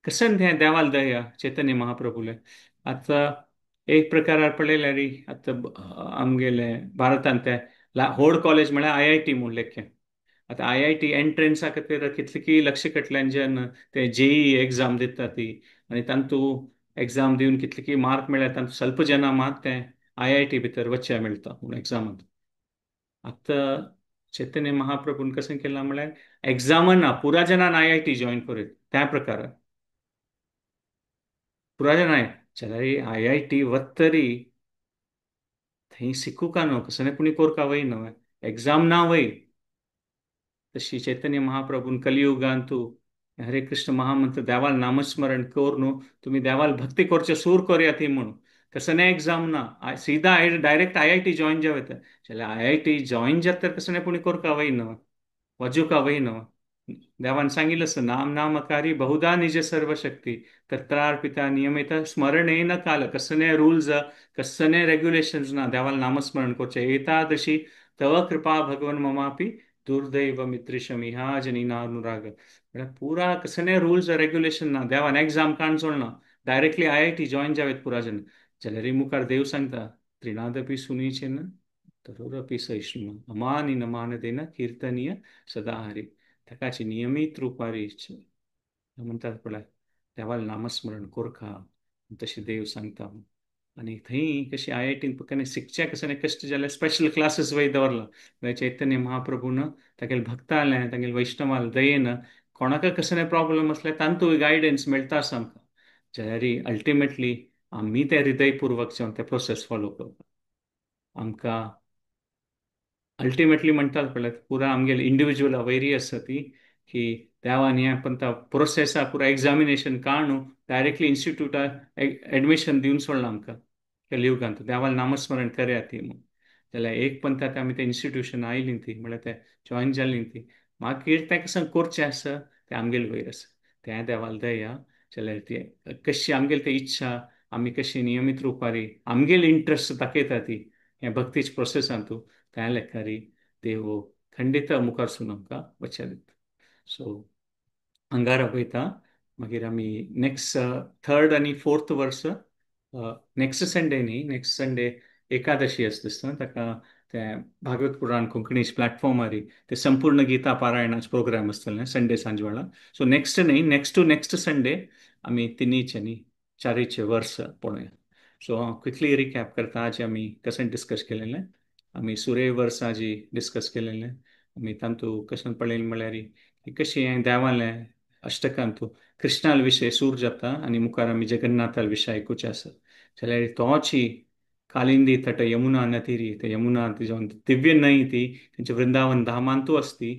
S1: कसं तें देवाल दया चैतन्य महाप्रभुले आता एक प्रकारार पळयल्यार आता आमगेले भारतांत ते होड कॉलेज म्हळ्यार IIT म्हूण लेख्या आता IIT एंट्रन्सा खातीर कितलीकी लक्ष कटल्यांच्यान ते JEE एग्जाम दिता ती आनी तांतूं एग्जाम दिवन कितलीकी मार्क मेळ्ळ्या तांतूं स्वल्प जाणां मात ते IIT भितर वचचे मेळटा पूण एग्जामांत आता चैतन्य महाप्रभून कसं केलं म्हळ्यार एग्जामना पुरा जणांना IIT जॉईन करीत त्या प्रकारान पुरा जाणां जाल्यार IIT वत तरी थंय शिकू का न्हू कसं पुणी कोरका वय न्हू एग्जाम ना वय तशी चैतन्य महाप्रभून कलियुगांत तूं हरे कृष्ण महामंत्र देवाल नामस्मरण कर न्हू तुम्ही देवाल भक्ती करचे सूर करया ती म्हणून कसं एग्जाम ना सीधा डायरेक्ट IIT जॉईन जावं जाल्यार IIT जॉईन जात तर कसं पुणी कोरका वय न्हू वजू का वही न देवान सांगितलं नाम नामकारी बहुधा निज सर्वशक्ती तत्रार्पिता नियमित स्मरणे न काल कसने रूल्स कसने रेग्युलेशन्स ना देवाला नामस्मरण करचे एतादशी तव कृपा भगवन ममापि दुर्दैव मित्रिशम ह्या जनी अनुराग पुरा कसने रूल्स रेग्युलेशन ना देवान एग्जाम काणसोड ना डायरेक्टली IIT जॉईन जावेत पुरा जण जाल्यार मुखार देव सांगता त्रिनादपि सुनीचेन तरोरपि सहिष्णु अमानी न मानदेन कीर्तनीय सदा हरी ताकाची नियमित रुपारी म्हणतात पळय देवाल नामस्मरण कोरखा तशी देव सांगता आणि थंय कशी IITन पक्कने शिकचे कसं कष्ट जाल्यार स्पेशल क्लासेस वय दवरला चैतन्य महाप्रभून तागेले भक्ताले तागेले वैष्णवाल दयेन कोणाक कसं प्रॉब्लेम असले तांतूय गायडन्स मेळटा आमकां जाल्यार अल्टिमेटली आमी ते हृदयपूर्वक ते प्रोसेस फॉलो करता आमकां अल्टिमेटली म्हणटात पळय पुरा आमगेले इंडिव्हिज्युअल वैरी आसा ती की देवान हें पण प्रोसेसा पुरा एग्जामिनेशन काणू डायरेक्टली इन्स्टिट्यूटा एडमिशन दिवन सोडलां आमकां कलियुगांत देवाल नामस्मरण करया ती म्हणून जाल्यार एक पंथात आमी ते इन्स्टिट्यूशन आयलीं ती म्हळ्यार ते जॉईन जाल्लीं ती मागीर तें कसं करचें आसा तें आमगेले वयर आसा तें देवाल दया जाल्यार ती कशी आमगेली ती इच्छा आमी कशी नियमीत रुपारी आमगेले इंट्रस्ट दाखयता ती हें भक्तीच्या प्रोसेसांतू त्या लेखारी देव खंडित मुखार सुन आमकां वचन दिता सो हांगार पळयता मागीर आमी नेक्स्ट थर्ड आनी फोर्थ वर्स नेक्स्ट संडे न्ही नेक्स्ट संडे एकादशी आसा दिसता ताका ते भागवत पुराण कोंकणीच प्लॅटफॉर्मार ते संपूर्ण गीता पारायणाचे प्रोग्राम आसतले संडे सांज वेळा सो नेक्स्ट न्ही नेक्स्ट टू नेक्स्ट संडे आमी तिनीचे न्ही चारीचे वर्स पळोवया सो हांव क्विकली रिकॅप करता आज आमी कशें डिस्कस केलेलें आमी सुरे वर्सा जी डिस्कस केलेलें आमी तांतू कशें पळयलें म्हळ्यार कशी हें देवालें अष्टकांतू कृष्णाल विशय सूर जाता आनी मुखार आमी जगन्नाथाल विशय आयकुचे आसा जाल्यार तोच ही कालिंदी तट यमुना नदीरी ते यमुना जावन दिव्य न्हंय ती तेंचे वृंदावन धामांतू असती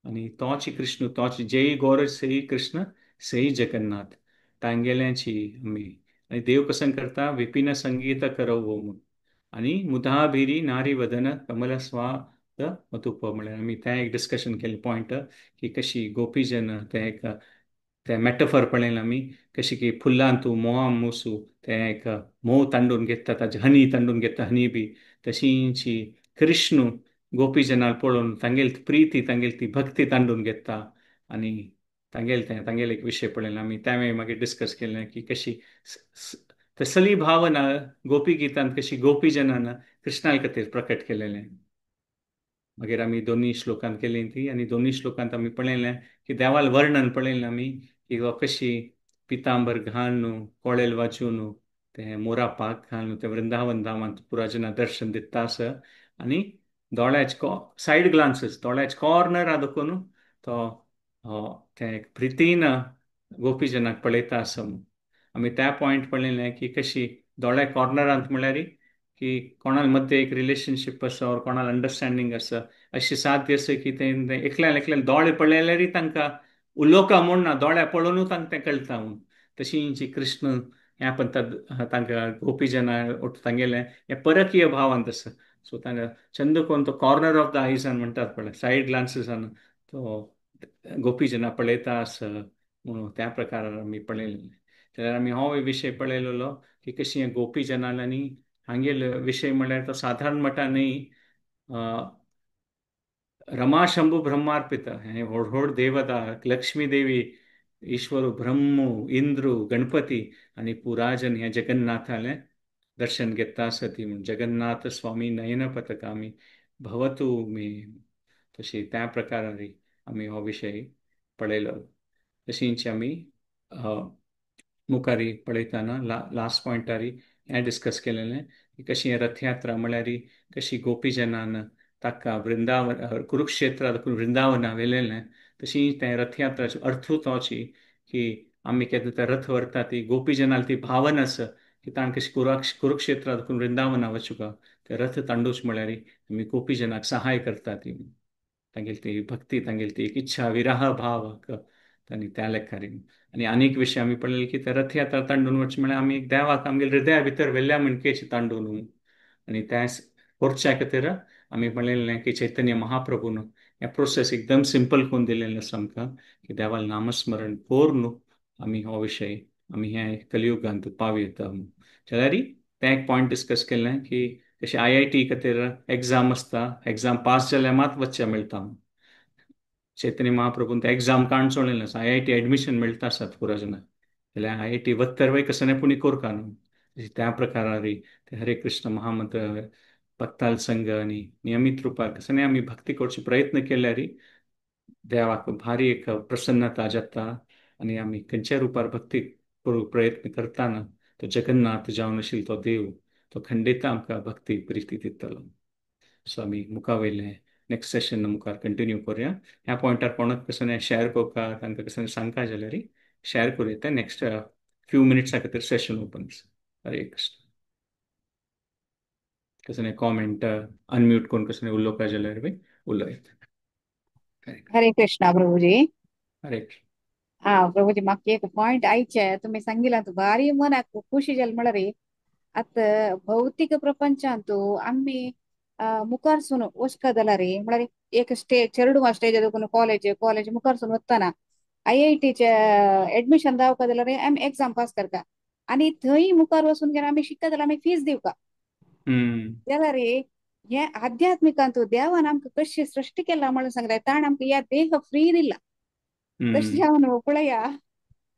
S1: आनी तोच कृष्ण तोच जय गौर सेई कृष्ण सेई जगन्नाथ तांगेल्यांची आमी आनी देव कसं करता विपिन संगीत करव म्हणून आनी मुदाभिरी नारी वदन कमल स्वाद मधुप म्हळ्यार आमी तें एक डिस्कशन केलें पॉयंट की कशी गोपी जन ते एक ते मेटफर पळयलें आमी कशी की फुलां तूं मोहा मोसू ते एक मोव तांडून घेता ताचे हनी तांडून घेता हनी बी तशींची कृष्ण गोपी जनाल पळोवन तांगेल प्रिती तांगेल ती भक्ती तांडून घेता आनी तांगेल एक विशय पळयलो आमी त्या मागीर डिस्कस केलें की कशी तसली भावना गोपी गितांत कशी गोपी जनान कृष्णाल खातीर प्रकट केलेलें मागीर आमी दोनी श्लोकांत केली ती आनी दोनी श्लोकांत आमी पळयलें की देवाल वर्णन पळयलें आमी की कशी पितांबर घालून कोळेल वाजून ते मोरा पाक घालून ते वृंदावन धामांत पुराजना दर्शन दिता आसा आनी दोळ्याचे सायड ग्लान्सेस दोळ्याचे कॉर्नर आदकून तो ते प्रितीन गोपी जनाक पळयता आसा आमी त्या पॉयंट पळयलें की कशी दोळ्या कॉर्नरांत म्हळ्यार की कोणाल मध्ये एक रिलेशनशीप आसा और कोणाल अंडरस्टँडींग आसा अशी साध्य आसा की ते एकल्यान दोळे पळयल्यार तांकां उलोवका म्हूण ना दोळ्या पळोवनूच तांकां तें कळटा म्हूण तशी जी कृष्ण ह्या पंथात तांकां गोपी जना तांगेलें हे परकीय भावांत आसा सो तांकां चंद कोण तो कॉर्नर ऑफ द आयजान म्हणटात पळय सायड ग्लान्सेसान तो गोपी जना पळयता आसा म्हणून त्या प्रकारान आमी पळयलें जाल्यार आमी हो विशय पळयलेलो की कशी गोपी जनांनी हांगेल विशय म्हळ्यार तो साधारण मटा न्ही. रमाशंभू ब्रह्मार्पित हे व्हड व्हड देवता लक्ष्मी देवी, ईश्वर ब्रह्मो इंद्रू गणपती आणि पुराजन ह्या जगन्नाथाले दर्शन घेता सती म्हणून जगन्नाथ स्वामी नयन पथगामी भवतु मे तशी त्या प्रकारे आम्ही हो विषय पळयलो. तशींच आमी मुखारी पळयतना लास्ट पॉइंटारी हें डिस्कस केलेलें की कशी रथयात्रा म्हळ्यार कशी गोपीजनान ताका वृंदावन कुरुक्षेत्रात वृंदावना व्हेलेलें तशी तें रथयात्राचो अर्थ तोची की आमी केन्ना ते रथ व्हरता ती गोपीजनाल ती भावना आसा की ताण कशी कुरुक्षेत्रात वृंदावना वचुका ते रथ तांडूच म्हळ्यार आमी गोपीजनाक सहाय करता ती तांगेली ती भक्ती तांगेली ती एक इच्छा विराह भाव तांणी त्या लेखारी आणि अनेक विषय आम्ही पळयले की ते रथयात्रा तांडून वचचे म्हळ्यार आमी एक देवाक आमगे हृदया भितर व्हेल्ल्या मणकेची तांडून आणि त्या करच्या खातीर आमी पळयलें की चैतन्य महाप्रभून हें प्रोसेस एकदम सिंपल करून दिलेलें आसा आमकां की देवाल नामस्मरण करून आमी हो विशय आमी हे कलियुगांत पावयता जाल्यार तें एक पॉयंट डिस्कस केलें की जशें IIT खातीर एग्जाम आसता एग्जाम पास जाल्यार मात वचचें मेळटा. चैतन्य महाप्रभून ते एग्जाम काण सोडलेलें आसा IIT एडमिशन मेळटा आसात पुरा जाणां जाल्यार IIT वत्तर वय कसं पुणी कोरका न्हू त्या प्रकारारी ते हरे कृष्ण महामंत्र भक्ताल संघ आणि नियमित रुपार कसं आमी भक्ती करची प्रयत्न केल्यार देवाक भारी एक प्रसन्नता जाता आणि आमी खंयच्या रुपार भक्ती करूंक प्रयत्न करतना तो जगन्नाथ जावन आशिल्लो तो देव तो खंडित आमकां भक्ती प्रिती दितलो. सो आमी मुखा वयलें नेक्स्ट सेशन मुखार कंटिन्यू करुया. ह्या पॉइंटार कोणाक कसं शेअर करता तांकां कसं सांगता जाल्यार शेअर करूं येता नेक्स्ट फ्यू मिनिट्सा खातीर सेशन ओपन. हरे कृष्ण. कसं कॉमेंट अनम्यूट करून कसं उलोवपा जाल्यार बी उलयत. हरे कृष्ण.
S2: हरे कृष्णा प्रभुजी.
S1: हरे कृष्ण.
S2: हा प्रभुजी म्हाका एक पॉइंट आयचे तुम्ही सांगिला तू भारी मनाक खुशी जाली म्हळ्यार आता भौतिक प्रपंचांतू आम्ही मुखारसून वचका जाल्यार म्हळ्यार एक स्टेज चेरडूमा स्टेज देखून कॉलेज मुखारसून वतना IITचे एडमिशन जावका जाल्यार आमी एक्झाम पास करता आणि थंय मुखार वचून जेन्ना आमी शिकता जाल्यार आमी फीज दिवका जाल्यार हे आध्यात्मिकांतू देवान आमकां कशी सृष्टी केला म्हणून सांगता ताण आमकां या देह फ्री दिला तशें हांव पळया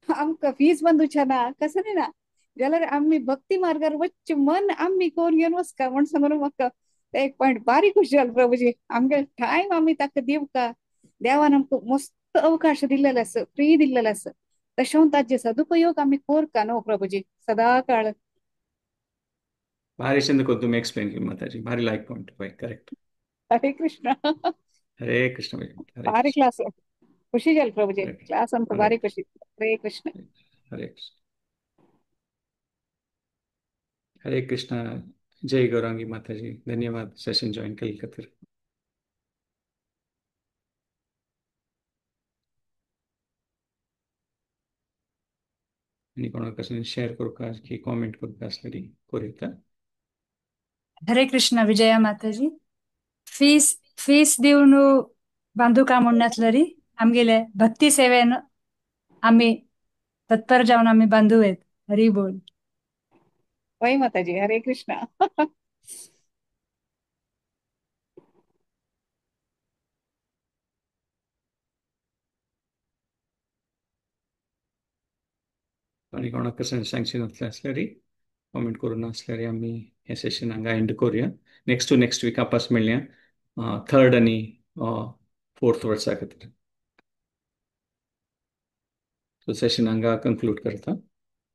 S2: आमकां फीज बंदूच्या ना कसं न्ही ना जाल्यार आमी भक्ती मार्गार वचचे मन आमी कोण घेवन वचका म्हण सांगून म्हाका ते एक पॉयंट बारीक खुशी जाली प्रभुजी आमगे टायम आमी ताका दिवका देवान आमकां मस्त अवकाश दिल्लेलो आसा फ्री दिल्लेलो आसा तशें ताजे सदुपयोग आमी करका न्हू प्रभुजी सदा काळ.
S1: भारी छंद करून तुम्ही एक्सप्लेन केली माताजी भारी लाईक पॉइंट करेक्ट.
S2: हरे कृष्ण.
S1: हरे कृष्ण हरे
S2: भारी
S1: कृष्ण.
S2: क्लास खुशी जाली प्रभुजी
S1: हरे
S2: क्लास आमकां
S1: हरे
S2: भारी
S1: कृष्ण.
S2: खुशी. हरे कृष्ण.
S1: हरे कृष्ण. हरे कृष्ण. जय गौरांगी माताजी धन्यवाद सेशन जॉईन केले खातीर. आनी कोणाक कसं शेअर करूं की कॉमेंट करूं आसल्यार करूं येता.
S2: हरे कृष्ण विजया माताजी. फीस फीस दिवन बांदूका म्हूण नासलें आमगेले भक्ती सेवेन आमी तत्पर जावन आमी बांधू येत. हरी बोल. वय माताजी हरे कृष्णा.
S1: आनी कोणाक कसं सांगचे नासलें आसल्यार कॉमेंट करून आसल्यार आमी हे सेशन हांगा एंड करूया. नेक्स्ट टू नेक्स्ट वीक आपास मेळया थर्ड आनी फोर्थ वर्सा खातीर. सो सेशन हांगा कन्क्लूड करता.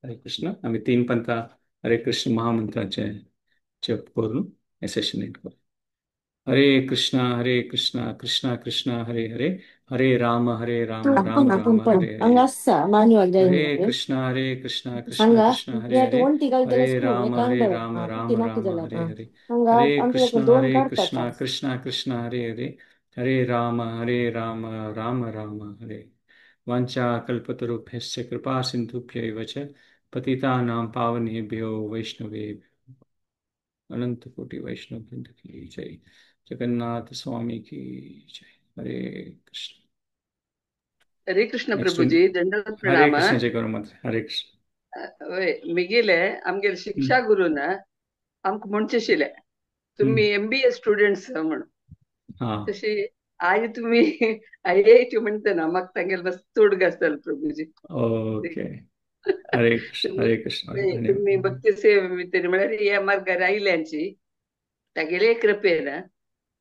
S1: हरे कृष्ण. आमी 3 पंथा हरे कृष्ण महामंत्राचे जप करून हे सेशन एंड करूया. हरे कृष्णा कृष्णा कृष्णा हरे हरे हरे राम राम राम हरे हरे
S3: hangassa manual
S1: हरे कृष्णा
S3: hanga
S1: कृष्णा हरे
S3: या
S1: हरे
S3: दोन तिघाला त्याला
S1: हरे
S3: स्कूल काढलं
S1: राम
S3: हा
S1: राम
S3: किती नाकी
S1: राम
S3: झालं
S1: हरे
S3: हा
S1: हरे
S3: हंगा आमच्याकडे दोन
S1: हरे
S3: काढतात तास
S1: कृष्णा कृष्णा हरे हरे राम राम राम हरे. वाञ्छा कल्पतरुभ्यश्च कृपा सिन्धुभ्यैव च पतितानां पावनेभ्यो वैष्णवेभ्यो अनंत कोटि वैष्णव वृंद की जय. जगन्नाथ स्वामी की जय. हरे कृष्ण.
S4: हरे कृष्ण
S1: नेक्स्ट
S4: प्रभु जी दंडवत
S1: हरे
S4: प्रणाम.
S1: कृष्ण जय गुरु माता हरे कृष्ण.
S4: वय मिगेले आमगेले शिक्षा
S1: हम्म.
S4: गुरुन आमक म्हणचेशिले तुम्ही MBA स्टुडंट्स म्हणून
S1: हा.
S4: तशी आज तुम्ही IIT म्हणते म्हाका तांगेले मस्त उडक आसतलो प्रभूजी.
S1: ओके. हरे कृष्ण,
S4: तुम्ही
S1: हरे कृष्ण,
S4: तुम्ही
S1: धन्यवाद.
S4: भक्ती सेवे भितर म्हळ्यार हे मार्गार आयल्यांची तागेले कृपेन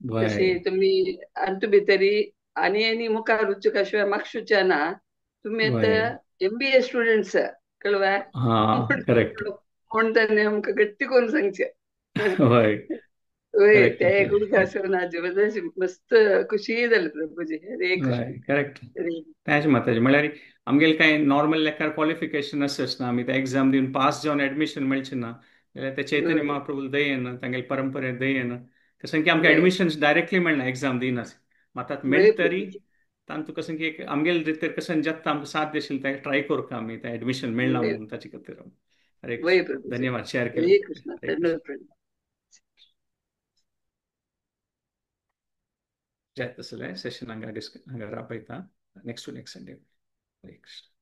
S4: तशी
S1: वय.
S4: तुम्ही अंतू भितरी आनी मुखार वचूंक शिवाय म्हाका सुचना तुम्ही आता
S1: वय.
S4: MBA स्टुडंट्स कळवा
S1: हा. करेक्ट.
S4: म्हणून आमकां गट्टी करून सांगचे.
S1: वय.
S4: वय
S1: करेक्ट.
S4: ते गुड आसून हाजे मस्त खुशी जाली प्रभूजी. हरे
S1: वय.
S4: कृष्ण.
S1: करेक्ट.
S4: हरे
S1: त्याच माताचे म्हळ्यार आमगेले कांय नॉर्मल लेकार क्वालिफिकेशन आसच ना, आमी ते एग्जाम दिवन पास जावन ऍडमिशन मेळचें ना जाल्यार ते चैतन्य
S4: वय
S1: महाप्रभू दयेन तांगेले परंपरे दयेन कशें की आमकां
S4: वय
S1: ऍडमिशन डायरेक्टली मेळना एग्जाम दिनास मात आतां
S4: वय
S1: मेळटा तरी
S4: प्रभूजी.
S1: तांतू कशें की एक आमगेले रितीर कशें जेत्ता आमकां साथ दिशिल्ले ते ट्राय करता आमी ते ऍडमिशन मेळना
S4: वय
S1: म्हणून ताचे खातीर हरे
S4: वय
S1: कृष्ण
S4: प्रभूजी.
S1: धन्यवाद शेअर केले
S4: हरे
S1: खातीर
S4: कृष्ण.
S1: हरे कृष्ण
S4: धन्यवाद.
S1: जायत तसलें सेशन हांगा हांगा रापयता नेक्स्ट टू नेक्स्ट संडे हरे कृष्ण